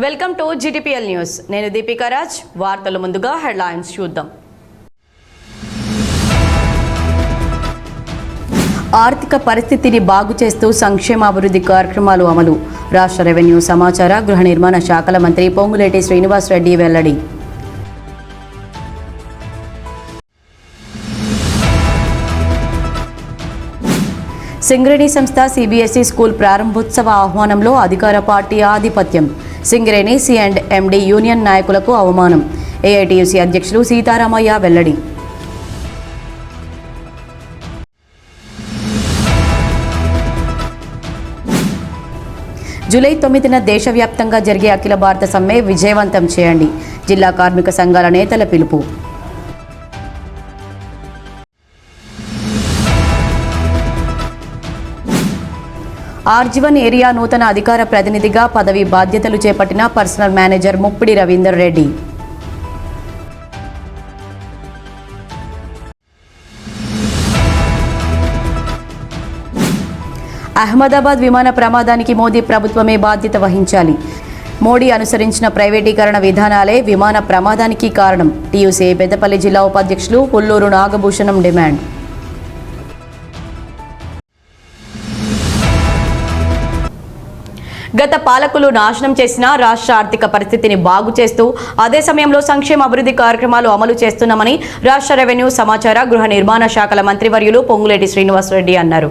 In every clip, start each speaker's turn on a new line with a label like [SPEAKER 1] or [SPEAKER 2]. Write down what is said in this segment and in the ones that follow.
[SPEAKER 1] Welcome to GTPL news. నేను దీపికా రాజ్. వార్తల ముందుగా హెడ్లైన్స్ చూద్దాం. ఆర్థిక పరిస్థితిని బాగు చేస్తూ సంక్షేమ అభివృద్ధి కార్యక్రమాలు అమలు. రాష్ట్ర రెవెన్యూ, సమాచార, గృహ నిర్మాణ శాఖల మంత్రి పొంగులేటి శ్రీనివాస్ రెడ్డి వెల్లడి. సింగరేణి సంస్థ CBSE స్కూల్ ప్రారంభోత్సవ ఆహ్వానంలో అధికార పార్టీ ఆధిపత్యం. సింగరేణి C&MD యూనియన్ నాయకులకు అవమానం. AITUC అధ్యక్షులు సీతారామయ్య వెల్లడి. జూలై 9న దేశవ్యాప్తంగా జరిగే అఖిల భారత సమ్మె విజయవంతం చేయండి. జిల్లా కార్మిక సంఘాల నేతల పిలుపు. RG1 ఏరియా నూతన అధికార ప్రతినిధిగా పదవి బాధ్యతలు చేపట్టిన పర్సనల్ మేనేజర్ ముప్పిడి రవీందర్ రెడ్డి. అహ్మదాబాద్ విమాన ప్రమాదానికి మోదీ ప్రభుత్వమే బాధ్యత వహించాలి. మోడీ అనుసరించిన ప్రైవేటీకరణ విధానాలే విమాన ప్రమాదానికి కారణం. TUC పెద్దపల్లి జిల్లా ఉపాధ్యక్షులు పుల్లూరు నాగభూషణం డిమాండ్. గత పాలకులు నాశనం చేసిన రాష్ట్ర ఆర్థిక పరిస్థితిని బాగు చేస్తూ అదే సమయంలో సంక్షేమ అభివృద్ధి కార్యక్రమాలు అమలు చేస్తున్నామని రాష్ట్ర రెవెన్యూ, సమాచార, గృహ నిర్మాణ శాఖల మంత్రివర్యులు పొంగులేటి శ్రీనివాస్ రెడ్డి అన్నారు.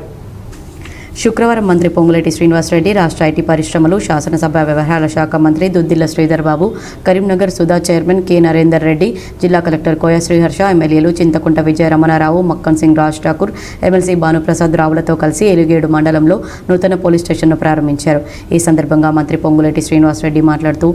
[SPEAKER 1] శుక్రవారం మంత్రి పొంగులేటి శ్రీనివాస్ రెడ్డి, రాష్ట్ర IT పరిశ్రమలు, శాసనసభ వ్యవహారాల శాఖ మంత్రి దుద్దిల్ల శ్రీధర్ బాబు, కరీంనగర్ సుధా చైర్మన్ K నరేందర్ రెడ్డి, జిల్లా కలెక్టర్ కోయ శ్రీహర్ష, ఎమ్మెల్యేలు చింతకుంట విజయ రమణారావు, మక్కన్ సింగ్ రాజ్ ఠాకూర్, MLC భానుప్రసాద్ రావులతో కలిసి ఎలుగేడు మండలంలో నూతన పోలీస్ స్టేషన్ను ప్రారంభించారు. ఈ సందర్భంగా మంత్రి పొంగులేటి శ్రీనివాస్ రెడ్డి మాట్లాడుతూ,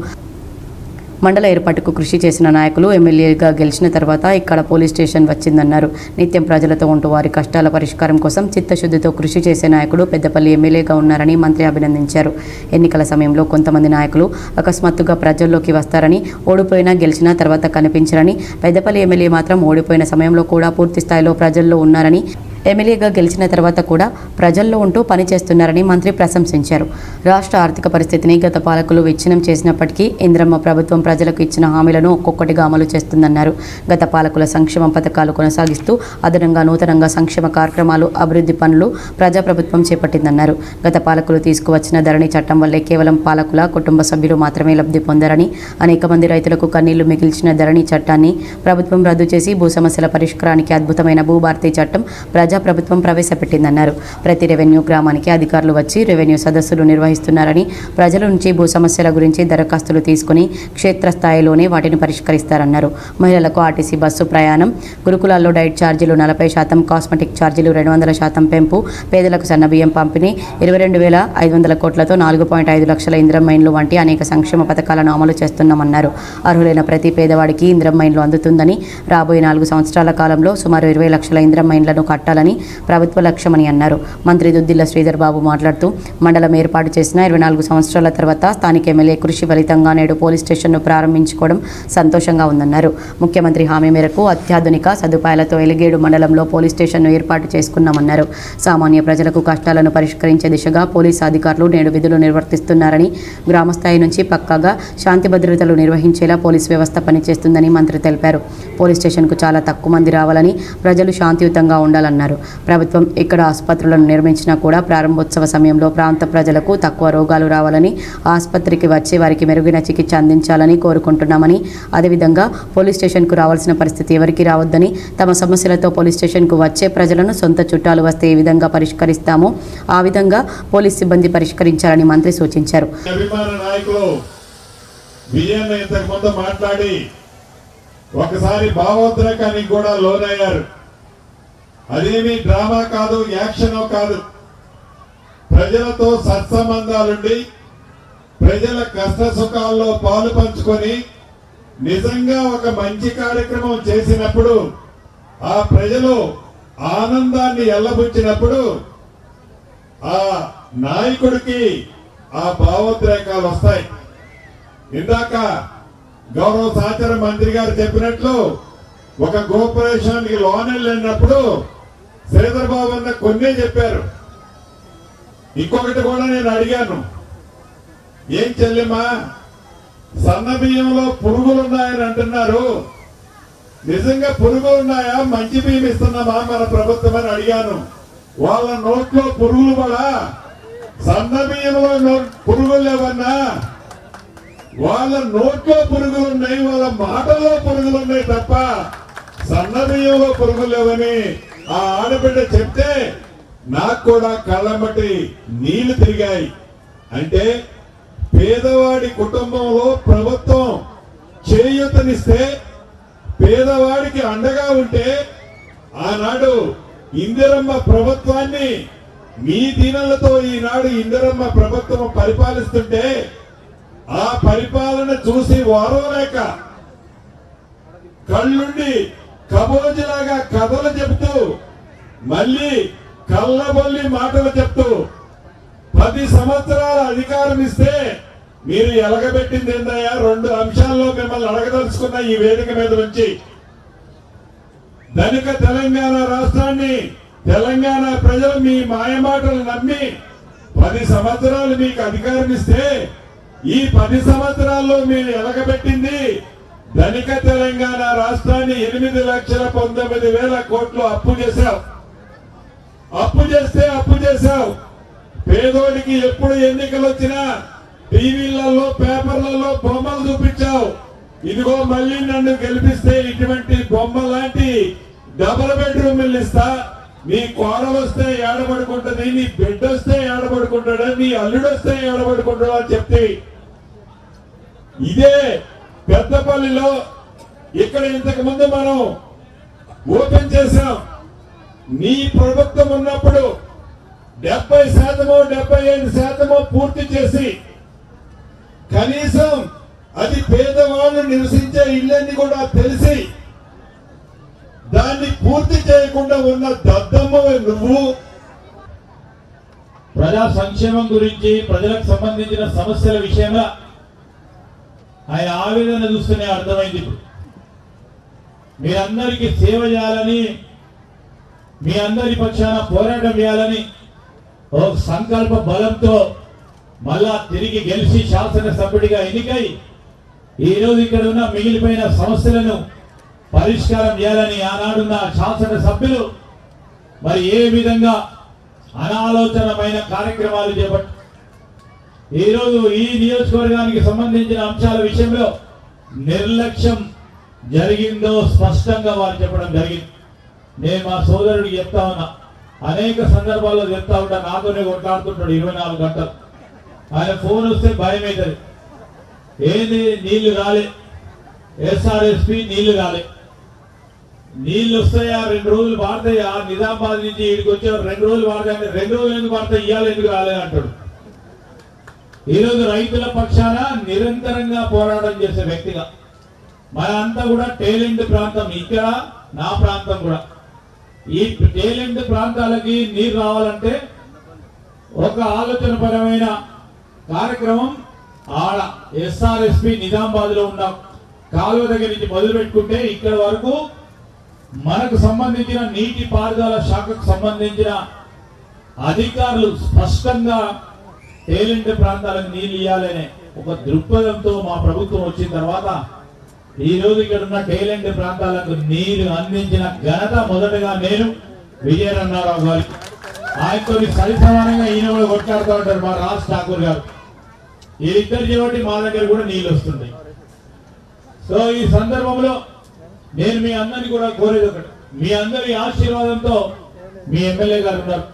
[SPEAKER 1] మండల ఏర్పాటుకు కృషి చేసిన నాయకులు ఎమ్మెల్యేగా గెలిచిన తర్వాత ఇక్కడ పోలీస్ స్టేషన్ వచ్చిందన్నారు. నిత్యం ప్రజలతో ఉంటూ వారి కష్టాల పరిష్కారం కోసం చిత్తశుద్ధితో కృషి చేసే నాయకుడు పెద్దపల్లి ఎమ్మెల్యేగా ఉన్నారని మంత్రి అభినందించారు. ఎన్నికల సమయంలో కొంతమంది నాయకులు అకస్మాత్తుగా ప్రజల్లోకి వస్తారని, ఓడిపోయినా గెలిచినా తర్వాత కనిపించరని, పెద్దపల్లి ఎమ్మెల్యే మాత్రం ఓడిపోయిన సమయంలో కూడా పూర్తి స్థాయిలో ప్రజల్లో ఉన్నారని, ఎమ్మెల్యేగా గెలిచిన తర్వాత కూడా ప్రజల్లో ఉంటూ పనిచేస్తున్నారని మంత్రి ప్రశంసించారు. రాష్ట్ర ఆర్థిక పరిస్థితిని గత పాలకులు విచ్ఛిన్నం చేసినప్పటికీ ఇంద్రమ్మ ప్రభుత్వం ప్రజలకు ఇచ్చిన హామీలను ఒక్కొక్కటిగా అమలు చేస్తుందన్నారు. గత పాలకుల సంక్షేమ పథకాలు కొనసాగిస్తూ అదనంగా నూతనంగా సంక్షేమ కార్యక్రమాలు, అభివృద్ధి పనులు ప్రజాప్రభుత్వం చేపట్టిందన్నారు. గత పాలకులు తీసుకువచ్చిన ధరణి చట్టం వల్లే కేవలం పాలకుల కుటుంబ సభ్యులు మాత్రమే లబ్ధి పొందారని, అనేక మంది రైతులకు కన్నీళ్లు మిగిల్చిన ధరణి చట్టాన్ని ప్రభుత్వం రద్దు చేసి భూ సమస్యల పరిష్కారానికి అద్భుతమైన భూభారతి చట్టం ప్రజాప్రభుత్వం ప్రవేశపెట్టిందన్నారు. ప్రతి రెవెన్యూ గ్రామానికి అధికారులు వచ్చి రెవెన్యూ సదస్సులు నిర్వహిస్తున్నారని, ప్రజల నుంచి భూ సమస్యల గురించి దరఖాస్తులు తీసుకుని క్షేత్రస్థాయిలోనే వాటిని పరిష్కరిస్తారన్నారు. మహిళలకు RTC బస్సు ప్రయాణం, గురుకులాల్లో డైట్ ఛార్జీలు 40%, కాస్మెటిక్ ఛార్జీలు 200% పెంపు, పేదలకు సన్నబియ్యం పంపిణీ, 22,500 కోట్లతో 4.5 లక్షల ఇంద్రమ్మ ఇండ్లు వంటి అనేక సంక్షేమ పథకాలను అమలు చేస్తున్నామన్నారు. అర్హులైన ప్రతి పేదవాడికి ఇంద్రమ్మ ఇండ్లు అందుతుందని, రాబోయే 4 సంవత్సరాల కాలంలో సుమారు 20 లక్షల ఇంద్రమ్మ ఇండ్లను కట్టాలని ప్రభుత్వ లక్ష్యమని అన్నారు. మంత్రి దుద్దిల్ల శ్రీధర్ బాబు మాట్లాడుతూ, మండలం ఏర్పాటు చేసిన 24 సంవత్సరాల తర్వాత స్థానిక ఎమ్మెల్యే కృషి ఫలితంగా నేడు పోలీస్ స్టేషన్ను ప్రారంభించుకోవడం సంతోషంగా ఉందన్నారు. ముఖ్యమంత్రి హామీ మేరకు అత్యాధునిక సదుపాయాలతో ఎలిగేడు మండలంలో పోలీస్ స్టేషన్ను ఏర్పాటు చేసుకున్నామన్నారు. సామాన్య ప్రజలకు కష్టాలను పరిష్కరించే దిశగా పోలీసు అధికారులు నేడు విధులు నిర్వర్తిస్తున్నారని, గ్రామస్థాయి నుంచి పక్కాగా శాంతి భద్రతలు నిర్వహించేలా పోలీస్ వ్యవస్థ పనిచేస్తుందని మంత్రి తెలిపారు. పోలీస్ స్టేషన్కు చాలా తక్కువ మంది రావాలని, ప్రజలు శాంతియుతంగా ఉండాలన్నారు. ప్రభుత్వం ఇక్కడ ఆసుపత్రులను నిర్మించినా కూడా ప్రారంభోత్సవ సమయంలో ప్రాంత ప్రజలకు తక్కువ రోగాలు రావాలని, ఆసుపత్రికి వచ్చే వారికి మెరుగైన చికిత్స అందించాలని కోరుకుంటున్నామని, అదేవిధంగా పోలీస్ స్టేషన్కు రావాల్సిన పరిస్థితి ఎవరికీ రావద్దని, తమ సమస్యలతో పోలీస్ స్టేషన్కు వచ్చే ప్రజలను సొంత చుట్టాలు వస్తే ఏ విధంగా పరిష్కరిస్తామో ఆ విధంగా పోలీస్ సిబ్బంది పరిష్కరించాలని మంత్రి సూచించారు.
[SPEAKER 2] ఒకసారి భావోద్రేకానికి కూడా లోనయ్యారు. అదేమీ డ్రామా కాదు, యాక్షన్ కాదు. ప్రజలతో సత్సంబంధాలుండి ప్రజల కష్ట సుఖాల్లో పాలు పంచుకొని నిజంగా ఒక మంచి కార్యక్రమం చేసినప్పుడు ఆ ప్రజలు ఆనందాన్ని ఎల్లబుచ్చినప్పుడు ఆ నాయకుడికి ఆ భావోద్రేకాలు వస్తాయి. ఇందాక గౌరవ సహచర మంత్రి గారు చెప్పినట్లు ఒక కోఆపరేషన్కి లోన్ వెళ్ళినప్పుడు శ్రీధర్ బాబు అన్న కొన్నే చెప్పారు. ఇంకొకటి కూడా నేను అడిగాను, ఏం చెల్లెమ్మా సన్న బియ్యంలో పురుగులు ఉన్నాయని అంటున్నారు. నిజంగా పురుగులు ఉన్నాయా? మంచి బియ్యం ఇస్తున్నామా మన ప్రభుత్వం అని అడిగాను. వాళ్ళ నోట్లో పురుగులు పడా? సన్న బియ్యంలో పురుగులు లేవన్నా? వాళ్ళ నోట్లో పురుగులు ఉన్నాయి, వాళ్ళ మాటల్లో పురుగులు ఉన్నాయి తప్ప సన్న బియ్యంలో పురుగులు లేవని ఆ ఆడబిడ్డ చెప్తే నాకు కూడా కళ్ళమ్మటి నీళ్లు తిరిగాయి. అంటే పేదవాడి కుటుంబంలో ప్రభుత్వం చేయూతనిస్తే, పేదవాడికి అండగా ఉంటే, ఆనాడు ఇందిరమ్మ ప్రభుత్వాన్ని మీ దీనెలతో ఈనాడు ఇందిరమ్మ ప్రభుత్వం పరిపాలిస్తుంటే ఆ పరిపాలన చూసి వారవలేక కళ్ళుండి కబోజులాగా కథలు చెబుతూ మళ్ళీ కళ్ళబొల్లి మాటలు చెప్తూ 10 సంవత్సరాల అధికారం ఇస్తే మీరు ఎలగబెట్టింది ఏందయ్యా? 2 అంశాల్లో మిమ్మల్ని అడగదలుచుకున్న ఈ వేదిక మీద నుంచి. ధనిక తెలంగాణ రాష్ట్రాన్ని తెలంగాణ ప్రజలు మీ మాయమాటలు నమ్మి 10 సంవత్సరాలు మీకు అధికారం ఇస్తే ఈ 10 సంవత్సరాల్లో మీరు ఎలగబెట్టింది ధనిక తెలంగాణ రాష్ట్రాన్ని 8,19,000 కోట్లు అప్పు చేశావు. అప్పు చేశావు. పేదోడికి ఎప్పుడు ఎన్నికలు వచ్చినా టీవీలలో పేపర్లలో బొమ్మలు చూపించావు. ఇదిగో మళ్ళీ నన్ను గెలిపిస్తే ఇటువంటి బొమ్మ లాంటి డబుల్ బెడ్రూమ్ ఇస్తా, నీ కోడలు వస్తే ఏడబడుకుంటుంది, నీ బిడ్డ వస్తే ఏడబడుకుంటాడు, నీ అల్లుడు వస్తే ఏడబడుకుంటాడు అని చెప్తే ఇదే పెద్దపల్లిలో ఇక్కడ ఇంతకు ముందు మనం ఓపెన్ చేశాం. నీ ప్రభుత్వం ఉన్నప్పుడు 70% 75% పూర్తి చేసి కనీసం అది పేదవాళ్ళు నివసించే ఇళ్ళని కూడా తెలిసి దాన్ని పూర్తి చేయకుండా ఉన్న దద్దమ్మ నువ్వు.
[SPEAKER 3] ప్రజా సంక్షేమం గురించి, ప్రజలకు సంబంధించిన సమస్యల విషయంలో ఆయన ఆవేదన చూస్తేనే అర్థమైంది. ఇప్పుడు మీరందరికీ సేవ చేయాలని, మీ అందరి పక్షాన పోరాటం చేయాలని ఒక సంకల్ప బలంతో మళ్ళా తిరిగి గెలిచి శాసనసభ్యుడిగా ఎన్నికై ఈరోజు ఇక్కడ ఉన్న మిగిలిపోయిన సమస్యలను పరిష్కారం చేయాలని ఆనాడున్న శాసనసభ్యులు మరి ఏ విధంగా అనాలోచనమైన కార్యక్రమాలు చేపట్టారు. ఈరోజు ఈ నియోజకవర్గానికి సంబంధించిన అంశాల విషయంలో నిర్లక్ష్యం జరిగిందో స్పష్టంగా వారు చెప్పడం జరిగింది. నేను మా సోదరుడికి చెప్తా ఉన్నా, అనేక సందర్భాల్లో చెప్తా ఉంటా, నాతోనే కొట్లాడుతుంటాడు 24 గంటలు. ఆయన ఫోన్ వస్తే భయం అవుతుంది. ఏది నీళ్లు రాలే, ఎస్ఆర్ఎస్పి నీళ్లు రాలే, నీళ్లు వస్తాయా 2 రోజులు వాడతాయా, నిజామాబాద్ నుంచి ఇక్కడికి వచ్చే 2 రోజులు వాడతాయి, 2 రోజులు ఎందుకు వాడతాయి, ఇవాళ ఎందుకు రాలేదు అంటాడు. ఈరోజు రైతుల పక్షాన నిరంతరంగా పోరాటం చేసే వ్యక్తిగా మనంతా కూడా టేలెంట్ ప్రాంతం, ఇక్కడ నా ప్రాంతం కూడా. ఈ టేలెంట్ ప్రాంతాలకి నీరు రావాలంటే ఒక ఆలోచన పరమైన కార్యక్రమం ఆడ ఎస్ఆర్ఎస్పి నిజామాబాద్ లో ఉన్న కాలువ దగ్గర నుంచి మొదలు పెట్టుకుంటే ఇక్కడ వరకు మనకు సంబంధించిన నీటి పారుదల శాఖకు సంబంధించిన అధికారులు స్పష్టంగా టేలెంట్ ప్రాంతాలకు నీళ్లు ఇవ్వాలనే ఒక దృక్పథంతో మా ప్రభుత్వం వచ్చిన తర్వాత ఈ రోజు ఇక్కడ ఉన్న టేలెంట్ ప్రాంతాలకు నీరు అందించిన ఘనత మొదటగా నేను విజయరన్నారావు గారికి. ఆయనతో సరిసమానంగా ఈయన కూడా కొట్లాడుతూ ఉంటారు మా రాజ్ ఠాకూర్ గారు. వీరిద్దరు కాబట్టి మా దగ్గర కూడా నీళ్ళు వస్తుంటాయి. సో ఈ సందర్భంలో నేను మీ అందరినీ కూడా కోరేది ఒకటి, మీ అందరి ఆశీర్వాదంతో మీ ఎమ్మెల్యే గారు ఉన్నారు.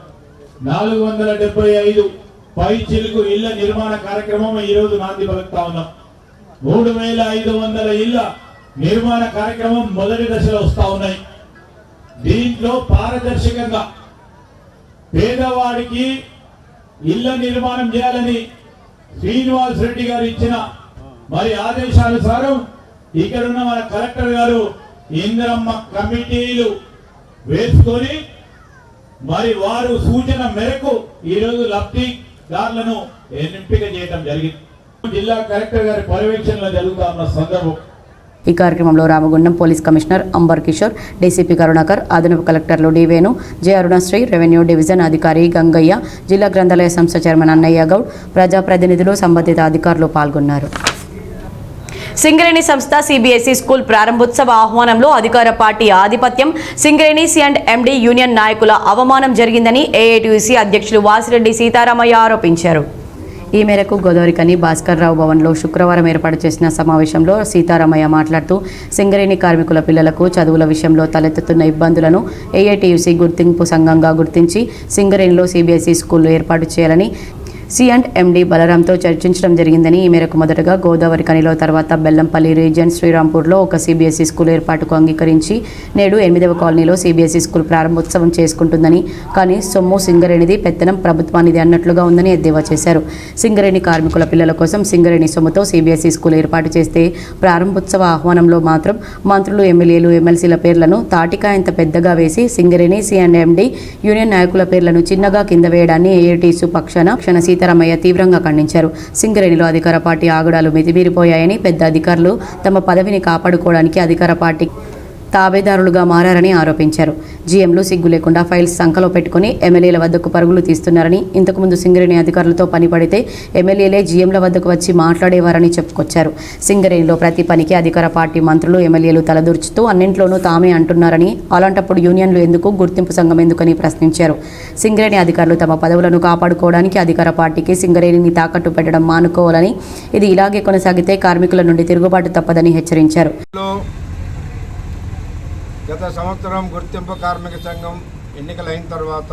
[SPEAKER 3] 475 పై చిలుకు ఇళ్ల నిర్మాణ కార్యక్రమం ఈ రోజు నాంది పలుకుతా ఉన్నాం. 3500 ఇళ్ల నిర్మాణ కార్యక్రమం మొదటి దశలో వస్తా ఉన్నాయి. దీంట్లో పారదర్శకంగా పేదవాడికి ఇళ్ల నిర్మాణం చేయాలని శ్రీనివాస్ రెడ్డి గారు ఇచ్చిన మరి ఆదేశానుసారం ఇక్కడున్న మన కలెక్టర్ గారు ఇందిరమ్మ కమిటీలు వేసుకొని మరి వారు సూచన మేరకు ఈరోజు లబ్ధిదారులను ఎంపిక చేయడం జరిగింది. జిల్లా కలెక్టర్ గారి పర్యవేక్షణలో జరుగుతా ఉన్న సందర్భం.
[SPEAKER 1] ఈ కార్యక్రమంలో Ramagundam police commissioner Amber Kishore, DCP Karunakar, అదనపు కలెక్టర్లు D Venu, J Arunasri, revenue division అధికారి గంగయ్య, జిల్లా గ్రంథాలయ సంస్థ చైర్మన్ అన్నయ్య గౌడ్, ప్రజాప్రతినిధులు, సంబంధిత అధికారులు పాల్గొన్నారు. సింగరేణి సంస్థ సిబిఎస్ఈ స్కూల్ ప్రారంభోత్సవ ఆహ్వానంలో అధికార పార్టీ ఆధిపత్యం, సింగరేణి సి&ఎండి యూనియన్ నాయకుల అవమానం జరిగిందని ఏఐటీయూసీ అధ్యక్షులు వాసిరెడ్డి సీతారామయ్య ఆరోపించారు. ఈ మేరకు గోదావరికని భాస్కర్రావు భవన్లో శుక్రవారం ఏర్పాటు చేసిన సమావేశంలో సీతారామయ్య మాట్లాడుతూ సింగరేణి కార్మికుల పిల్లలకు చదువుల విషయంలో తలెత్తుతున్న ఇబ్బందులను ఏఐటీయూసీ గుర్తింపు సంఘంగా గుర్తించి సింగరేణిలో సిబిఎస్ఈ స్కూల్ ఏర్పాటు చేయాలని సి&ఎండి బలరాంతో చర్చించడం జరిగిందని, ఈ మేరకు మొదటగా గోదావరికనిలో తర్వాత బెల్లంపల్లి రీజియన్ శ్రీరాంపూర్లో ఒక సిబిఎస్ఈ స్కూల్ ఏర్పాటుకు అంగీకరించి నేడు 8వ కాలనీలో సిబిఎస్ఈ స్కూల్ ప్రారంభోత్సవం చేసుకుంటుందని, కానీ సొమ్ము సింగరేణిది, పెత్తనం ప్రభుత్వానిది అన్నట్లుగా ఉందని ఎద్దేవా చేశారు. సింగరేణి కార్మికుల పిల్లల కోసం సింగరేణి సొమ్ముతో సిబిఎస్ఈ స్కూల్ ఏర్పాటు చేస్తే ప్రారంభోత్సవ ఆహ్వానంలో మాత్రం మంత్రులు, ఎమ్మెల్యేలు, ఎమ్మెల్సీల పేర్లను తాటికాయంత పెద్దగా వేసి సింగరేణి సి&ఎండి యూనియన్ నాయకుల పేర్లను చిన్నగా కింద వేయడాన్ని ఏఐటీయూసీ పక్షాన సీతారామయ్య తీవ్రంగా ఖండించారు. సింగరేణిలో అధికార పార్టీ ఆగడాలు మితిమీరిపోయాయని, పెద్ద అధికారులు తమ పదవిని కాపాడుకోవడానికి అధికార పార్టీ తాబేదారులుగా మారారని ఆరోపించారు. జీఎంలు సిగ్గు లేకుండా ఫైల్స్ సంఖలో పెట్టుకుని ఎమ్మెల్యేల వద్దకు పరుగులు తీస్తున్నారని, ఇంతకుముందు సింగరేణి అధికారులతో పని పడితే ఎమ్మెల్యేలే జీఎంల వద్దకు వచ్చి మాట్లాడేవారని చెప్పుకొచ్చారు. సింగరేణిలో ప్రతి పనికి అధికార పార్టీ మంత్రులు, ఎమ్మెల్యేలు తలదూర్చుతూ అన్నింట్లోనూ తామే అంటున్నారని, అలాంటప్పుడు యూనియన్లు ఎందుకు, గుర్తింపు సంఘం ఎందుకని ప్రశ్నించారు. సింగరేణి అధికారులు తమ పదవులను కాపాడుకోవడానికి అధికార పార్టీకి సింగరేణిని తాకట్టు పెట్టడం మానుకోవాలని, ఇది ఇలాగే కొనసాగితే కార్మికుల నుండి తిరుగుబాటు తప్పదని హెచ్చరించారు.
[SPEAKER 4] గత సంవత్సరం గుర్తింపు కార్మిక సంఘం ఎన్నికలైన తర్వాత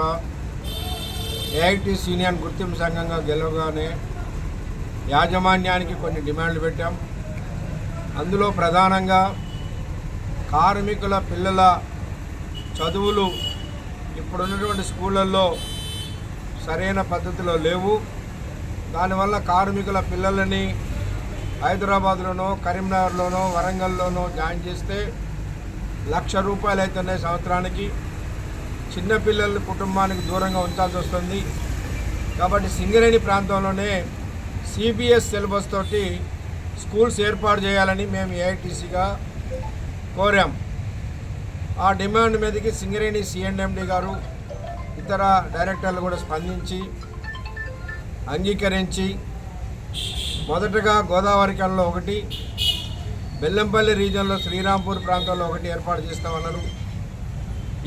[SPEAKER 4] ఏఐటీయూసీ యూనియన్ గుర్తింపు సంఘంగా గెలవగానే యాజమాన్యానికి కొన్ని డిమాండ్లు పెట్టాం. అందులో ప్రధానంగా కార్మికుల పిల్లల చదువులు ఇప్పుడున్నటువంటి స్కూళ్ళల్లో సరైన పద్ధతిలో లేవు. దానివల్ల కార్మికుల పిల్లలని హైదరాబాద్లోనో, కరీంనగర్లోనో, వరంగల్లోనో జాయిన్ చేస్తే ₹1,00,000 అవుతున్నాయి సంవత్సరానికి. చిన్నపిల్లలు కుటుంబానికి దూరంగా ఉంచాల్సి వస్తుంది. కాబట్టి సింగరేణి ప్రాంతంలోనే సిబిఎస్ సిలబస్ తోటి స్కూల్స్ ఏర్పాటు చేయాలని మేము ఏఐటీసీగా కోరాం. ఆ డిమాండ్ మీదకి సింగరేణి సి&ఎండి గారు, ఇతర డైరెక్టర్లు కూడా స్పందించి అంగీకరించి మొదటగా గోదావరికల్లో ఒకటి, బెల్లంపల్లి రీజియన్లో శ్రీరాంపూర్ ప్రాంతంలో ఒకటి ఏర్పాటు చేస్తామన్నారు.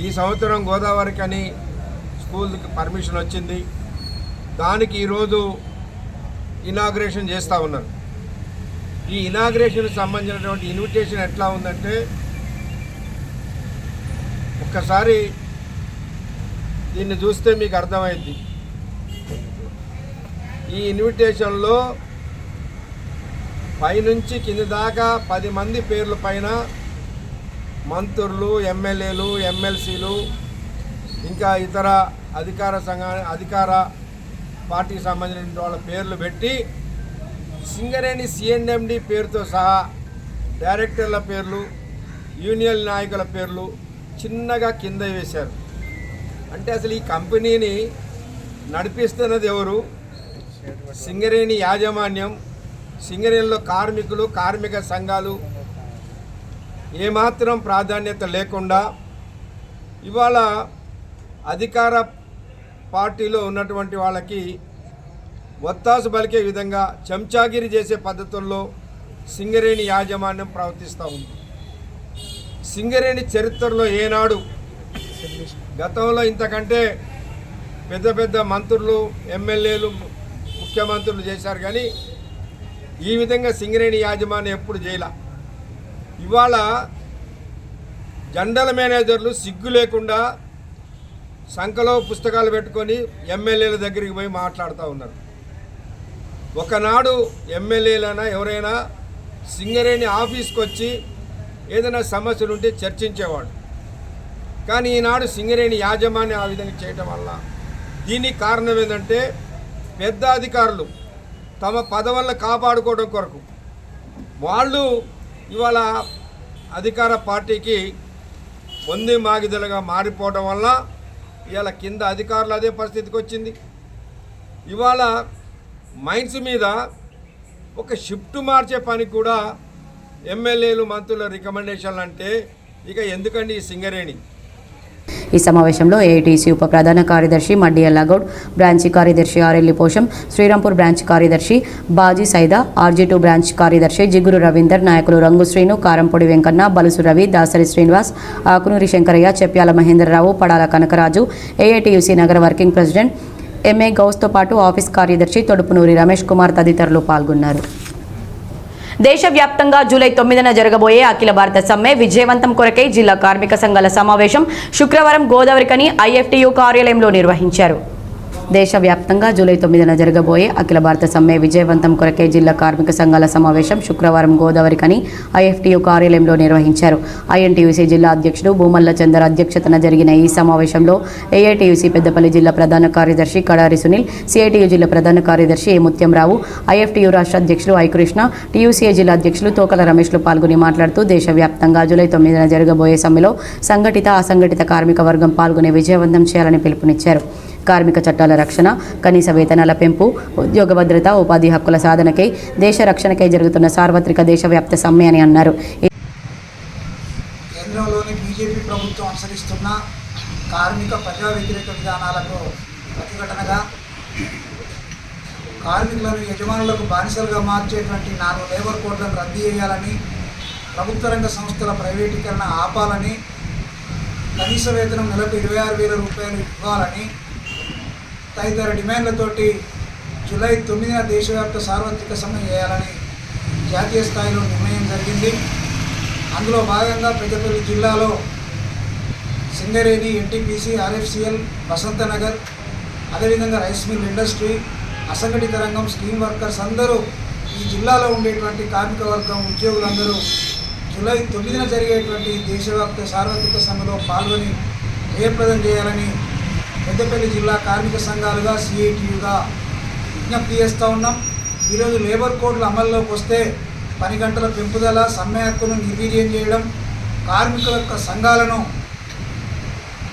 [SPEAKER 4] ఈ సంవత్సరం గోదావరికని స్కూల్కి పర్మిషన్ వచ్చింది. దానికి ఈరోజు ఇనాగ్రేషన్ చేస్తూ ఉన్నారు. ఈ ఇనాగ్రేషన్కి సంబంధించినటువంటి ఇన్విటేషన్ ఎట్లా ఉందంటే, ఒక్కసారి దీన్ని చూస్తే మీకు అర్థమైంది. ఈ ఇన్విటేషన్లో పైనుంచి కింది దాకా 10 మంది పేర్ల పైన మంత్రులు, ఎమ్మెల్యేలు, ఎమ్మెల్సీలు, ఇంకా ఇతర అధికార పార్టీకి సంబంధించిన వాళ్ళ పేర్లు పెట్టి సింగరేణి సి&ఎండి పేరుతో సహా డైరెక్టర్ల పేర్లు, యూనియన్ నాయకుల పేర్లు చిన్నగా కింద వేశారు. అంటే అసలు ఈ కంపెనీని నడిపిస్తున్నది ఎవరు? సింగరేణి యాజమాన్యం. సింగరేణిలో కార్మికులు, కార్మిక సంఘాలు ఏమాత్రం ప్రాధాన్యత లేకుండా ఇవాళ అధికార పార్టీలో ఉన్నటువంటి వాళ్ళకి ఒత్తాసు పలికే విధంగా చెంచాగిరి చేసే పద్ధతుల్లో సింగరేణి యాజమాన్యం ప్రవర్తిస్తూ ఉంది. సింగరేణి చరిత్రలో ఏనాడు గతంలో ఇంతకంటే పెద్ద పెద్ద మంత్రులు, ఎమ్మెల్యేలు, ముఖ్యమంత్రులు చేశారు, కానీ ఈ విధంగా సింగరేణి యాజమాన్యం ఎప్పుడు చేయలే. ఇవాళ జనరల్ మేనేజర్లు సిగ్గు లేకుండా సంఖలో పుస్తకాలు పెట్టుకొని ఎమ్మెల్యేల దగ్గరికి పోయి మాట్లాడుతూ ఉన్నారు. ఒకనాడు ఎమ్మెల్యేలైనా ఎవరైనా సింగరేణి ఆఫీస్కి వచ్చి ఏదైనా సమస్యలు ఉంటే చర్చించేవాడు. కానీ ఈనాడు సింగరేణి యాజమాన్యం ఆ విధంగా చేయటం వల్ల దీనికి కారణం ఏంటంటే, పెద్ద అధికారులు తమ పదవులను కాపాడుకోవడం కొరకు వాళ్ళు ఇవాళ అధికార పార్టీకి పొంది మాగిదలుగా మారిపోవడం వల్ల ఇవాళ కింద అధికారులు అదే పరిస్థితికి వచ్చింది. ఇవాళ మైన్స్ మీద ఒక షిఫ్ట్ మార్చే పని కూడా ఎమ్మెల్యేలు, మంత్రుల రికమెండేషన్లు అంటే ఇక ఎందుకండి ఈ సింగరేణి?
[SPEAKER 1] ఈ సమావేశంలో ఏఐటీసీ ఉప ప్రధాన కార్యదర్శి మడ్డి అల్లాగౌడ్, బ్రాంచి కార్యదర్శి ఆరెల్లి పోషం, శ్రీరాంపూర్ బ్రాంచ్ కార్యదర్శి బాజీ సైదా, ఆర్జీ2 బ్రాంచ్ కార్యదర్శి జిగురు రవీందర్, నాయకులు రంగు శ్రీను, కారంపొడి వెంకన్న, బలుసు రవి, దాసరి శ్రీనివాస్, ఆకునూరి శంకరయ్య, చెప్యాల మహేంద్రరావు, పడాల కనకరాజు, ఏఐటీయూసీ నగర వర్కింగ్ ప్రెసిడెంట్ ఎంఏ గౌస్తో పాటు ఆఫీస్ కార్యదర్శి తొడుపునూరి రమేష్ కుమార్ తదితరులు పాల్గొన్నారు. దేశవ్యాప్తంగా జూలై 9న జరగబోయే అఖిల భారత సమ్మె విజయవంతం కొరకై జిల్లా కార్మిక సంఘాల సమావేశం శుక్రవారం గోదావరికని ఐఎఫ్టీయూ కార్యాలయంలో నిర్వహించారు. దేశవ్యాప్తంగా జూలై 9న జరగబోయే అఖిల భారత సమ్మె విజయవంతం కొరకై జిల్లా కార్మిక సంఘాల సమావేశం శుక్రవారం గోదావరికని ఐఎఫ్టీయూ కార్యాలయంలో నిర్వహించారు. ఐఎన్టీయూసీ జిల్లా అధ్యక్షుడు భూమల్ల చందర్ అధ్యక్షతన జరిగిన ఈ సమావేశంలో ఏఐటీయూసీ పెద్దపల్లి జిల్లా ప్రధాన కార్యదర్శి కడారి సునీల్, సిఐటియు జిల్లా ప్రధాన కార్యదర్శి ఏ ముత్యంరావు, ఐఎఫ్టీయూ రాష్ట్ర అధ్యక్షులు ఐ కృష్ణ, టీయూసీఏ జిల్లా అధ్యక్షులు తోకల రమేష్లు పాల్గొని మాట్లాడుతూ దేశవ్యాప్తంగా జూలై 9న జరగబోయే సమ్మెలో సంఘటిత అసంఘటిత కార్మిక వర్గం పాల్గొని విజయవంతం చేయాలని పిలుపునిచ్చారు. కార్మిక చట్టాల రక్షణ, కనీస వేతనాల పెంపు, ఉద్యోగ భద్రత, ఉపాధి హక్కుల సాధనకై, దేశ రక్షణకై జరుగుతున్న సార్వత్రిక దేశవ్యాప్త సమ్మె అని అన్నారు.
[SPEAKER 5] కేంద్రంలోని బీజేపీ ప్రభుత్వం అనుసరిస్తున్న కార్మిక ప్రజా వ్యతిరేక విధానాలకు ప్రతిఘటనగా కార్మికులను యజమానులకు బానిసలుగా మార్చేటువంటి 4 లేబర్ కోడ్లను రద్దు చేయాలని, ప్రభుత్వ రంగ సంస్థల ప్రైవేటీకరణ ఆపాలని, కనీస వేతనం నెలకు 26,000 రూపాయలు ఇవ్వాలని తదితర డిమాండ్లతోటి జూలై 9న దేశవ్యాప్త సార్వత్రిక సమ్మె చేయాలని జాతీయ స్థాయిలో నిర్ణయం జరిగింది. అందులో భాగంగా పెద్దపల్లి జిల్లాలో సింగరేణి, ఎన్టీపీసీ, ఆర్ఎఫ్సిఎల్, వసంతనగర్, అదేవిధంగా రైస్ మిల్ ఇండస్ట్రీ, అసంఘటిత రంగం, స్కీమ్ వర్కర్స్ అందరూ ఈ జిల్లాలో ఉండేటువంటి కార్మిక వర్గం ఉద్యోగులందరూ జూలై 9న జరిగేటువంటి దేశవ్యాప్త సార్వత్రిక సమ్మెలో పాల్గొని జయప్రదం చేయాలని పెద్దపల్లి జిల్లా కార్మిక సంఘాలుగా సిఐటియుగా విజ్ఞప్తి చేస్తూ ఉన్నాం. ఈరోజు లేబర్ కోడ్లు అమల్లోకి వస్తే పని గంటల పెంపుదల, సమ్మె హక్కును నిర్వీర్యం చేయడం, కార్మికుల యొక్క సంఘాలను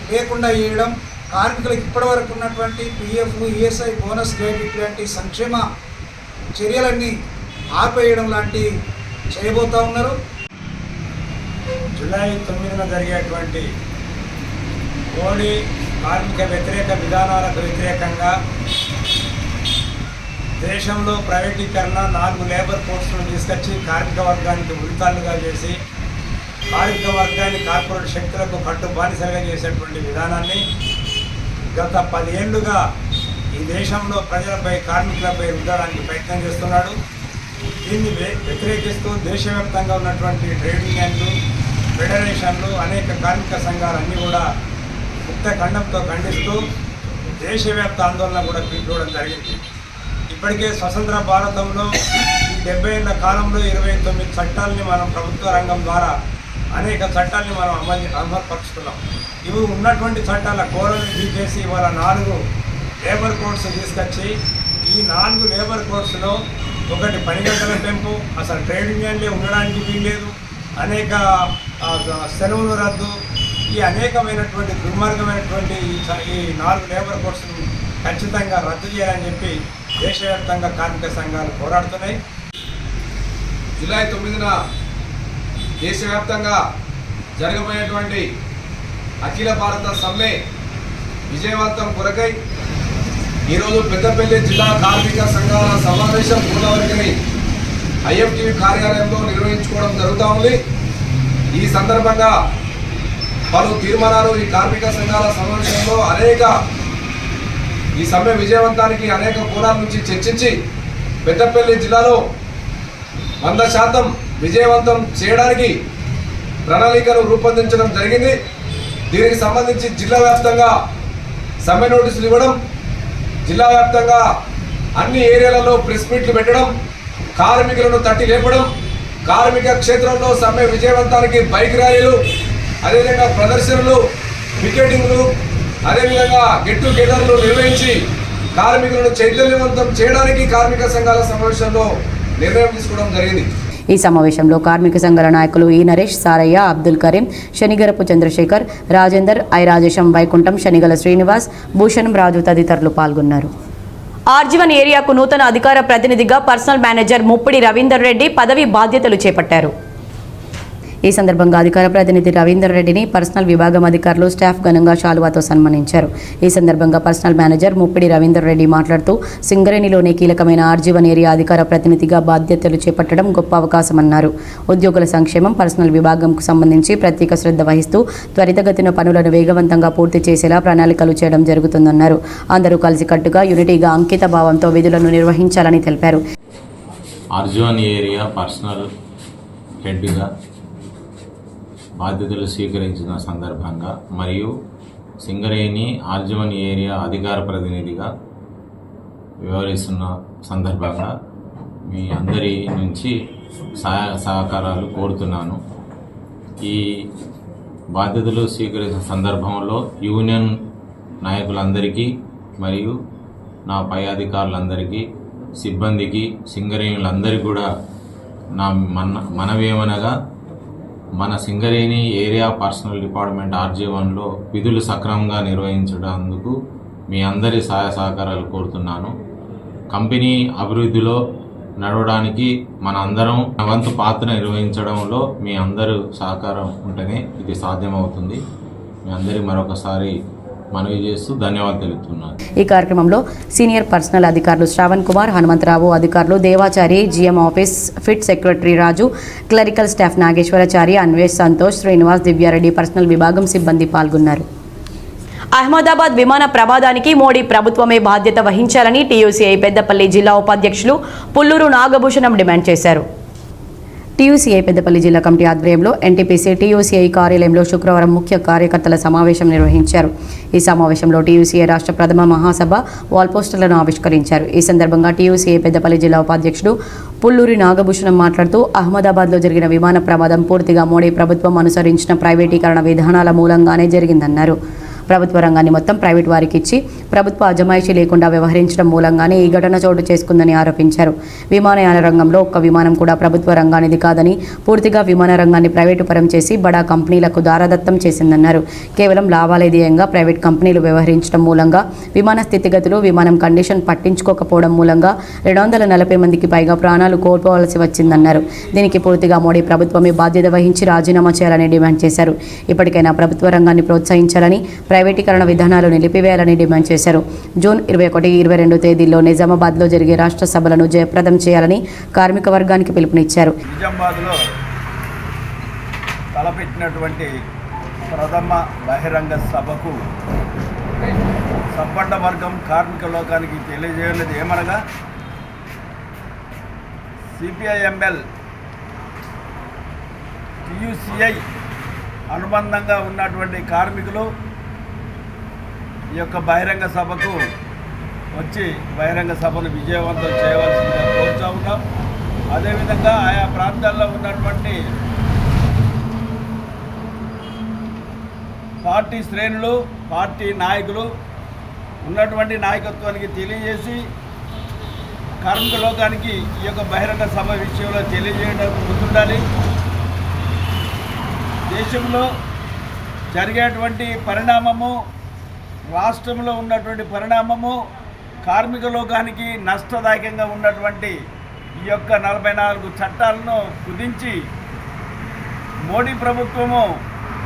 [SPEAKER 5] లేకుండా చేయడం, కార్మికులకు ఇప్పటివరకు ఉన్నటువంటి పిఎఫ్, ఈఎస్ఐ, బోనస్ రేట్ ఇటువంటి సంక్షేమ చర్యలన్నీ ఆపేయడం లాంటివి చేయబోతూ ఉన్నారు.
[SPEAKER 4] జూలై 9న జరిగేటువంటి మోడీ కార్మిక వ్యతిరేక విధానాలకు వ్యతిరేకంగా దేశంలో ప్రైవేటీకరణ, 4 లేబర్ కోడ్స్ను తీసుకొచ్చి కార్మిక వర్గానికి ఉరితాళ్లుగా చేసి కార్మిక వర్గాన్ని కార్పొరేట్ శక్తులకు కట్టు బానిసలుగా చేసేటువంటి విధానాన్ని గత 10 ఏళ్లుగా ఈ దేశంలో ప్రజలపై, కార్మికులపై రుద్దడానికి ప్రయత్నం చేస్తున్నాడు. దీన్ని వ్యతిరేకిస్తూ దేశవ్యాప్తంగా ఉన్నటువంటి ట్రేడ్ యూనియన్లు, ఫెడరేషన్లు, అనేక కార్మిక సంఘాలన్నీ కూడా ముక్త ఖండంతో ఖండిస్తూ దేశవ్యాప్త ఆందోళన కూడా పిలుపుకోవడం జరిగింది. ఇప్పటికే స్వతంత్ర భారతంలో ఈ 70 ఏళ్ల కాలంలో 29 చట్టాలని మనం ప్రభుత్వ రంగం ద్వారా అనేక చట్టాలని మనం అమలుపరుచుకున్నాం. ఇవి ఉన్నటువంటి చట్టాల కోరలు తీసేసి ఇవాళ 4 లేబర్ కోడ్స్ తీసుకొచ్చి ఈ 4 లేబర్ కోడ్స్లో ఒకటి పని గంటల పెంపు, అసలు ట్రేడ్ యూనియన్లే ఉండడానికి వీల్లేదు, అనేక సెలవులు రద్దు, ఈ అనేకమైనటువంటి దుర్మార్గమైనటువంటి ఈ 4 లేబర్ కోడ్స్ను ఖచ్చితంగా రద్దు చేయాలని చెప్పి దేశవ్యాప్తంగా కార్మిక సంఘాలు పోరాడుతున్నాయి.
[SPEAKER 6] జూలై 9న దేశవ్యాప్తంగా జరగబోయేటువంటి అఖిల భారత సమ్మె విజయవంతం కొరకై ఈరోజు పెద్దపల్లి జిల్లా కార్మిక సంఘాల సమావేశం గోదావరికని ఐఎఫ్టీయూ కార్యాలయంలో నిర్వహించుకోవడం జరుగుతూ ఉంది. ఈ సందర్భంగా పలు తీర్మానాలు ఈ కార్మిక సంఘాల సమావేశంలో ఈ సమ్మె విజయవంతానికి అనేక కోణాల నుంచి చర్చించి పెద్దపల్లి జిల్లాలో 100% విజయవంతం చేయడానికి ప్రణాళికను రూపొందించడం జరిగింది. దీనికి సంబంధించి జిల్లా వ్యాప్తంగా సమ్మె నోటీసులు ఇవ్వడం, జిల్లా వ్యాప్తంగా అన్ని ఏరియాలలో ప్రెస్ మీట్లు పెట్టడం, కార్మికులను తట్టి లేపడం, కార్మిక క్షేత్రంలో సమ్మె విజయవంతానికి బైక్ ర్యాలీలు, అదేవిధంగా ప్రదర్శనలు, పికెటింగ్లు, అదేవిధంగా గెట్ టుగెదర్లు నిర్వహించి కార్మికులను చైతన్యవంతం చేయడానికి కార్మిక సంఘాల సమావేశంలో నిర్ణయం తీసుకోవడం జరిగింది.
[SPEAKER 1] ఈ సమావేశంలో కార్మిక సంఘాల నాయకులు ఈ నరేష్, సారయ్య, అబ్దుల్ కరీం, శనిగరపు చంద్రశేఖర్, రాజేందర్, ఐ రాజేశం, వైకుంఠం, శనిగల శ్రీనివాస్, భూషణం రాజు తదితరులు పాల్గొన్నారు. ఆర్జీవన్ ఏరియాకు నూతన అధికార ప్రతినిధిగా పర్సనల్ మేనేజర్ ముప్పిడి రవీందర్ రెడ్డి పదవి బాధ్యతలు చేపట్టారు. ఈ సందర్భంగా అధికార ప్రతినిధి రవీందర్ రెడ్డిని పర్సనల్ విభాగం అధికారులు స్టాఫ్ ఘనంగా శాలువాతో సన్మానించారు. ఈ సందర్భంగా పర్సనల్ మేనేజర్ ముప్పిడి రవీందర్ రెడ్డి మాట్లాడుతూ సింగరేణిలోని కీలకమైన ఆర్జీవన్ ఏరియా అధికార ప్రతినిధిగా బాధ్యతలు చేపట్టడం గొప్ప అవకాశమన్నారు. ఉద్యోగుల సంక్షేమం, పర్సనల్ విభాగంకు సంబంధించి ప్రత్యేక శ్రద్ధ వహిస్తూ త్వరితగతిన పనులను వేగవంతంగా పూర్తి చేసేలా ప్రణాళికలు చేయడం జరుగుతుందన్నారు. అందరూ కలిసికట్టుగా యూనిటీగా అంకిత భావంతో విధులను నిర్వహించాలని తెలిపారు.
[SPEAKER 7] ఆర్జీవన్ ఏరియా పర్సనల్ హెడ్గా బాధ్యతలు స్వీకరించిన సందర్భంగా మరియు సింగరేణి ఆర్జీవన్ ఏరియా అధికార ప్రతినిధిగా వ్యవహరిస్తున్న సందర్భంగా మీ అందరి నుంచి సహకారాలు కోరుతున్నాను. ఈ బాధ్యతలు స్వీకరించిన సందర్భంలో యూనియన్ నాయకులందరికీ మరియు నా పై అధికారులందరికీ, సిబ్బందికి, సింగరేణులందరికీ కూడా నా మనవేమనగా మన సింగరేణి ఏరియా పర్సనల్ డిపార్ట్మెంట్ ఆర్జీ1లో విధులు సక్రమంగా నిర్వహించడానికి మీ అందరి సహాయ సహకారాలు కోరుతున్నాను. కంపెనీ అభివృద్ధిలో నడవడానికి మన అందరం వంతు పాత్ర నిర్వహించడంలో మీ అందరూ సహకారం ఉంటేనే ఇది సాధ్యమవుతుంది. మీ అందరి మరొకసారి మనవి చేస్తూ ధన్యవాదాలు తెలుపుతున్నాను.
[SPEAKER 1] ఈ కార్యక్రమంలో సీనియర్ పర్సనల్ అధికారులు శ్రావణ్ కుమార్, హనుమంతరావు, అధికారులు Devachari, GM office pit secretary Raju, clerical staff Nageswarachari, Anvesh, Santosh, Srinivas, Divyareddy, personal విభాగం సిబ్బంది పాల్గొన్నారు. అహ్మదాబాద్ విమాన ప్రమాదానికి మోడీ ప్రభుత్వమే బాధ్యత వహించాలని టీయూసీఐ పెద్దపల్లి జిల్లా ఉపాధ్యక్షులు పుల్లూరు నాగభూషణం డిమాండ్ చేశారు. టీయూసీఐ పెద్దపల్లి జిల్లా కమిటీ ఆధ్వర్యంలో ఎన్టీపీసీ టీయూసీఐ కార్యాలయంలో శుక్రవారం ముఖ్య కార్యకర్తల సమావేశం నిర్వహించారు. ఈ సమావేశంలో టీయూసీఐ రాష్ట్ర ప్రథమ మహాసభ వాల్ పోస్టర్లను ఆవిష్కరించారు. ఈ సందర్భంగా టీయూసీఐ పెద్దపల్లి జిల్లా ఉపాధ్యక్షుడు పుల్లూరి నాగభూషణం మాట్లాడుతూ అహ్మదాబాద్లో జరిగిన విమాన ప్రమాదం పూర్తిగా మోడీ ప్రభుత్వం అనుసరించిన ప్రైవేటీకరణ విధానాల మూలంగానే జరిగిందన్నారు. ప్రభుత్వ రంగాన్ని మొత్తం ప్రైవేట్ వారికి ఇచ్చి ప్రభుత్వ అజమాయిషీ లేకుండా వ్యవహరించడం మూలంగానే ఈ ఘటన చోటు చేసుకుందని ఆరోపించారు. విమానయాన రంగంలో ఒక్క విమానం కూడా ప్రభుత్వ రంగానిది కాదని, పూర్తిగా విమాన రంగాన్ని ప్రైవేటు పరం చేసి బడా కంపెనీలకు దారాదత్తం చేసిందన్నారు. కేవలం లాభాలే ధ్యేయంగా ప్రైవేట్ కంపెనీలు వ్యవహరించడం మూలంగా విమాన స్థితిగతులు, విమానం కండిషన్ పట్టించుకోకపోవడం మూలంగా 240 మందికి పైగా ప్రాణాలు కోల్పోవలసి వచ్చిందన్నారు. దీనికి పూర్తిగా మోడీ ప్రభుత్వమే బాధ్యత వహించి రాజీనామా చేయాలని డిమాండ్ చేశారు. ఇప్పటికైనా ప్రభుత్వ రంగాన్ని ప్రోత్సహించాలని, ప్రైవేటీకరణ విధానాలు నిలిపివేయాలని డిమాండ్ చేశారు. జూన్ 21, 22 తేదీల్లో నిజామాబాద్లో జరిగే రాష్ట్ర సభలను జయప్రదం చేయాలని కార్మిక వర్గానికి పిలుపునిచ్చారు.
[SPEAKER 8] నిజామాబాద్లో తలపెట్టినటువంటి ప్రథమ బహిరంగ సభకు సంపన్న వర్గం కార్మిక లోకానికి తెలియజేయలేదు ఏమనగా సిపిఐఎంఎల్ టీయూసీఐ అనుబంధంగా ఉన్నటువంటి కార్మికులు ఈ యొక్క బహిరంగ సభకు వచ్చి బహిరంగ సభను విజయవంతం చేయవలసిందిగా కోరుతూ ఉన్నాం. అదేవిధంగా ఆయా ప్రాంతాల్లో ఉన్నటువంటి పార్టీ శ్రేణులు, పార్టీ నాయకులు ఉన్నటువంటి నాయకత్వానికి తెలియజేసి కార్మిక లోకానికి ఈ యొక్క బహిరంగ సభ విషయంలో తెలియజేయడానికి ముందుండాలి. దేశంలో జరిగేటువంటి పరిణామము, రాష్ట్రంలో ఉన్నటువంటి పరిణామము కార్మిక లోకానికి నష్టదాయకంగా ఉన్నటువంటి ఈ యొక్క 44 చట్టాలను కుదించి మోడీ ప్రభుత్వము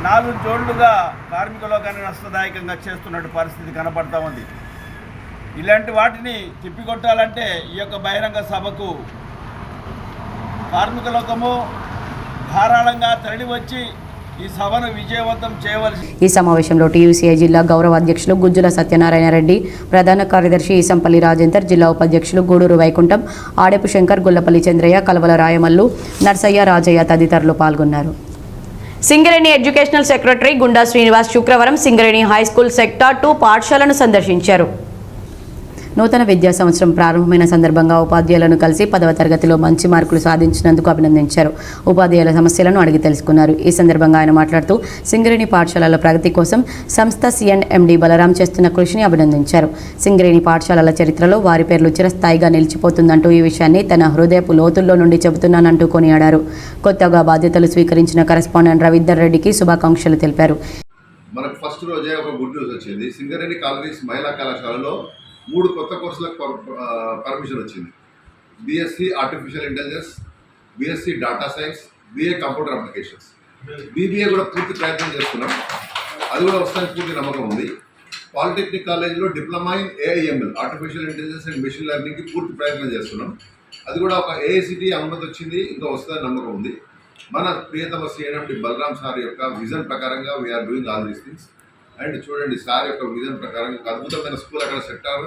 [SPEAKER 8] 4 జోళ్లుగా కార్మిక లోకాన్ని నష్టదాయకంగా చేస్తున్నట్టు పరిస్థితి కనపడతా ఉంది. ఇలాంటి వాటిని తిప్పికొట్టాలంటే ఈ యొక్క బహిరంగ సభకు కార్మిక లోకము ధారాళంగా తరలి వచ్చి ఈ సభను విజయవంతం చేయవలసి.
[SPEAKER 1] ఈ సమావేశంలో టీయూసీఐ జిల్లా గౌరవ అధ్యక్షులు గుజ్జుల సత్యనారాయణ రెడ్డి, ప్రధాన కార్యదర్శి ఈసంపల్లి రాజేందర్, జిల్లా ఉపాధ్యక్షులు గూడూరు వైకుంఠం, ఆడెపు శంకర్, గుల్లపల్లి చంద్రయ్య, కలవల రాయమల్లు, నర్సయ్య, రాజయ్య తదితరులు పాల్గొన్నారు. సింగరేణి ఎడ్యుకేషనల్ సెక్రటరీ గుండా శ్రీనివాస్ శుక్రవారం సింగరేణి హైస్కూల్ సెక్టార్ 2 పాఠశాలను సందర్శించారు. నూతన విద్యా సంవత్సరం ప్రారంభమైన సందర్భంగా ఉపాధ్యాయులను కలిసి 10వ తరగతిలో మంచి మార్కులు సాధించినందుకు అభినందించారు. ఉపాధ్యాయుల సమస్యలను అడిగి తెలుసుకున్నారు. ఈ సందర్భంగా ఆయన మాట్లాడుతూ సింగరేణి పాఠశాలల ప్రగతి కోసం సంస్థ C&MD బలరాం చేస్తున్న కృషిని అభినందించారు. సింగరేణి పాఠశాలల చరిత్రలో వారి పేర్లు చిరస్థాయిగా నిలిచిపోతుందంటూ ఈ విషయాన్ని తన హృదయపు లోతుల్లో నుండి చెబుతున్నానంటూ కొనియాడారు. కొత్తగా బాధ్యతలు స్వీకరించిన కరెస్పాండెంట్ రవీందర్ రెడ్డికి శుభాకాంక్షలు తెలిపారు.
[SPEAKER 9] మనకు ఫస్ట్ రోజే ఒక గుడ్ న్యూస్ వచ్చింది. సింగరేణి కాలేజీస్ మహిళా కళాశాలలో 3 కొత్త కోర్సులకు పర్మిషన్ వచ్చింది. BSc artificial intelligence, BSc data science, BA computer applications. BBA కూడా పూర్తి ప్రయత్నం చేస్తున్నాం, అది కూడా వస్తానికి పూర్తి నమ్మకం ఉంది. పాలిటెక్నిక్ కాలేజీలో diploma in AIML artificial intelligence and machine లెర్నింగ్కి పూర్తి ప్రయత్నం చేస్తున్నాం. అది కూడా ఒక ఏఐసిటి అనుమతి వచ్చింది, ఇంకా వస్తుందని నమ్మకం ఉంది. మన ప్రియతమ సిఎన్ఎండి బలరాం సార్ యొక్క విజన్ ప్రకారంగా we are doing all these things. And చూడండి, సార్ యొక్క విజన్ ప్రకారంగా ఒక అద్భుతమైన స్కూల్ అక్కడ సెక్టార్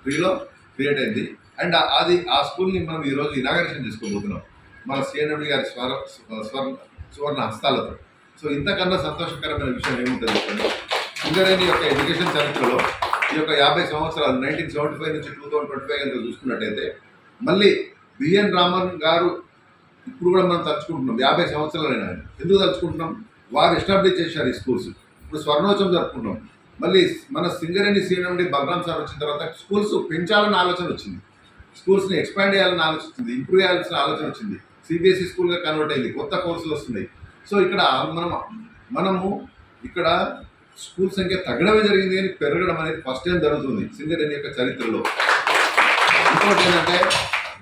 [SPEAKER 9] 3లో క్రియేట్ అయింది. అండ్ అది ఆ స్కూల్ని మనం ఈరోజు ఇనాగరేషన్ చేసుకోబోతున్నాం మన సిఎన్ఎండి గారి సువర్ణ హస్తాలతో. సో ఇంతకన్నా సంతోషకరమైన విషయం ఏముంటుంది చెప్పండి. సింగరేణి యొక్క ఎడ్యుకేషన్ చరిత్రలో ఈ యొక్క 50 సంవత్సరాలు 1975 నుంచి 2025 కనుక చూసుకున్నట్టయితే మళ్ళీ బిఎన్ రామన్ గారు ఇప్పుడు కూడా మనం తలుచుకుంటున్నాం. 50 సంవత్సరాలైనా ఎందుకు తలుచుకుంటున్నాం? వారు ఎస్టాబ్లిష్ చేశారు ఈ స్కూల్స్. ఇప్పుడు స్వర్ణోత్సవం జరుపుకుంటున్నాం. మళ్ళీ మన సింగరేణి సీఎండి బలరాం సార్ వచ్చిన తర్వాత స్కూల్స్ పెంచాలన్న ఆలోచన వచ్చింది, స్కూల్స్ని ఎక్స్పాండ్ చేయాలన్న ఆలోచన వచ్చింది, ఇంప్రూవ్ చేయాల్సిన ఆలోచన వచ్చింది. సిబిఎస్ఈ స్కూల్గా కన్వర్ట్ అయింది, కొత్త కోర్సులు వస్తున్నాయి. సో ఇక్కడ మనము ఇక్కడ స్కూల్ సంఖ్య తగ్గడమే జరిగింది, కానీ పెరగడం అనేది ఫస్ట్ టైం జరుగుతుంది సింగరేణి యొక్క చరిత్రలో. ఇంకోటి ఏంటంటే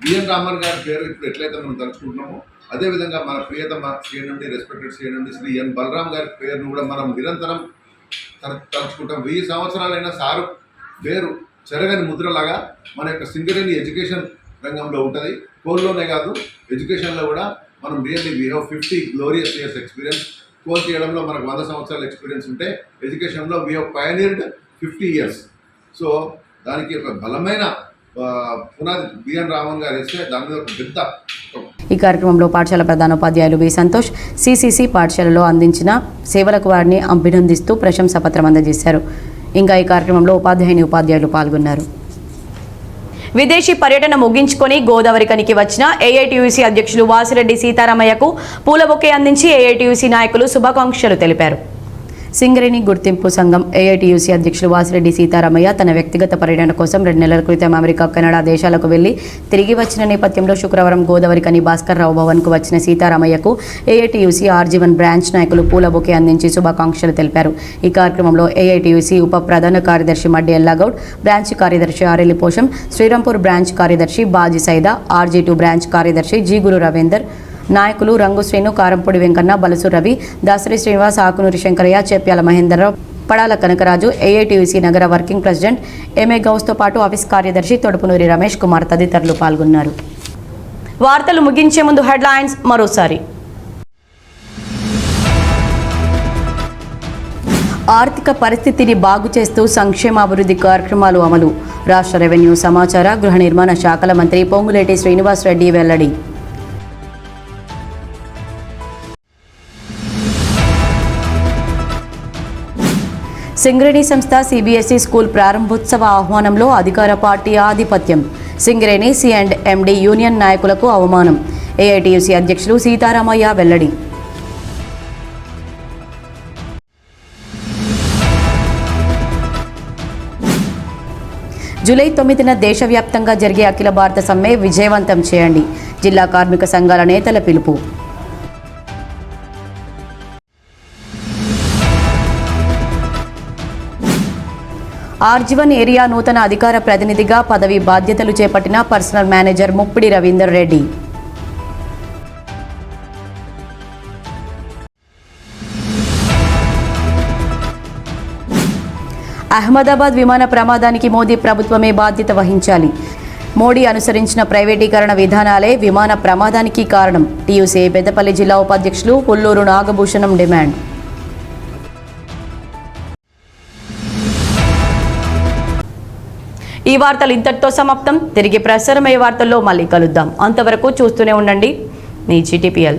[SPEAKER 9] బిఎన్ రామన్ గారి పేరు ఇప్పుడు ఎట్లయితే మనం తలుచుకుంటున్నామో అదేవిధంగా మన ప్రియతమ సిఎన్ఎండి రెస్పెక్టెడ్ సిఎన్ఎండి శ్రీ ఎన్ బలరాం గారి పేరును కూడా మనం నిరంతరం తలుచుకుంటాం. 1000 సంవత్సరాలైనా సారు పేరు చెరగని ముద్రలాగా మన యొక్క సింగరేణి ఎడ్యుకేషన్ రంగంలో ఉంటుంది. కోల్లోనే కాదు, ఎడ్యుకేషన్లో కూడా మనం really we have 50 glorious years experience. Coal చేయడంలో మనకు 100 సంవత్సరాల ఎక్స్పీరియన్స్ ఉంటే ఎడ్యుకేషన్లో వీ హ్యావ్ పయనీర్డ్ 50 ఇయర్స్. సో దానికి ఒక బలమైన పునాది బిఎన్ రామన్ గారు ఇస్తే దాని మీద ఒక పెద్ద.
[SPEAKER 1] ఈ కార్యక్రమంలో పాఠశాల ప్రధానోపాధ్యాయులు వి సంతోష్ సిసిసి పాఠశాలలో అందించిన సేవలకు వారిని అభినందిస్తూ ప్రశంసా పత్రం అందజేశారు. ఇంకా ఈ కార్యక్రమంలో ఉపాధ్యాయులు పాల్గొన్నారు. విదేశీ పర్యటన ముగించుకొని గోదావరికనికి వచ్చిన ఏఐటీయూసీ అధ్యక్షులు వాసిరెడ్డి సీతారామయ్యకు పూల బొకే అందించి ఏఐటీయూసీ నాయకులు శుభాకాంక్షలు తెలిపారు. సింగరేణి గుర్తింపు సంఘం ఏఐటీయూసీ అధ్యక్షులు వాసిరెడ్డి సీతారామయ్య తన వ్యక్తిగత పర్యటన కోసం 2 నెలల క్రితం అమెరికా, కెనడా దేశాలకు వెళ్లి తిరిగి వచ్చిన నేపథ్యంలో శుక్రవారం గోదావరికని భాస్కర్ రావు భవన్కు వచ్చిన సీతారామయ్యకు ఏఐటీయూసీ ఆర్జీవన్ బ్రాంచ్ నాయకులు పూల బొకే అందించి శుభాకాంక్షలు తెలిపారు. ఈ కార్యక్రమంలో ఏఐటీయూసీ ఉప ప్రధాన కార్యదర్శి మడ్డి ఎల్లాగౌడ్, బ్రాంచ్ కార్యదర్శి ఆరెల్లి పోషం, శ్రీరాంపూర్ బ్రాంచ్ కార్యదర్శి బాజీ సైదా, ఆర్జీ2 బ్రాంచ్ కార్యదర్శి జీగురు రవీందర్, నాయకులు రంగు శ్రీను, కారంపొడి వెంకన్న, బలసు రవి, దాసరి శ్రీనివాస్, ఆకునూరి శంకరయ్య, చెప్యాల మహేందర్రావు, పడాల కనకరాజు, ఏఐటీయూసీ నగర వర్కింగ్ ప్రెసిడెంట్ ఎంఏ గౌస్తో పాటు ఆఫీస్ కార్యదర్శి తొడుపునూరి రమేష్ కుమార్ తదితరులు పాల్గొన్నారు. వార్తలు ముగించే ముందు హెడ్లైన్స్ మరోసారి. ఆర్థిక పరిస్థితిని బాగు చేస్తూ సంక్షేమాభివృద్ధి కార్యక్రమాలు అమలు. రాష్ట్ర రెవెన్యూ, సమాచార, గృహ నిర్మాణ శాఖల మంత్రి పొంగులేటి శ్రీనివాస్ రెడ్డి వెల్లడి. సింగరేణి సంస్థ సిబిఎస్ఈ స్కూల్ ప్రారంభోత్సవ ఆహ్వానంలో అధికార పార్టీ ఆధిపత్యం. సింగరేణి సి&ఎండి యూనియన్ నాయకులకు అవమానం. ఏఐటీయూసీ అధ్యక్షులు సీతారామయ్య వెల్లడి. జూలై 9న దేశవ్యాప్తంగా జరిగే అఖిల భారత సమ్మె విజయవంతం చేయండి. జిల్లా కార్మిక సంఘాల నేతల పిలుపు. ఆర్జీవన్ ఏరియా నూతన అధికార ప్రతినిధిగా పదవి బాధ్యతలు చేపట్టిన పర్సనల్ మేనేజర్ ముప్పిడి రవీందర్ రెడ్డి. అహ్మదాబాద్ విమాన ప్రమాదానికి మోదీ ప్రభుత్వమే బాధ్యత వహించాలి. మోడీ అనుసరించిన ప్రైవేటీకరణ విధానాలే విమాన ప్రమాదానికి కారణం. టీయూసీ పెద్దపల్లి జిల్లా ఉపాధ్యక్షులు పుల్లూరు నాగభూషణం డిమాండ్. ఈ వార్తలు ఇంతటితో సమాప్తం. తిరిగి ప్రసారమయ్యే వార్తల్లో మళ్ళీ కలుద్దాం. అంతవరకు చూస్తూనే ఉండండి మీ GTPL.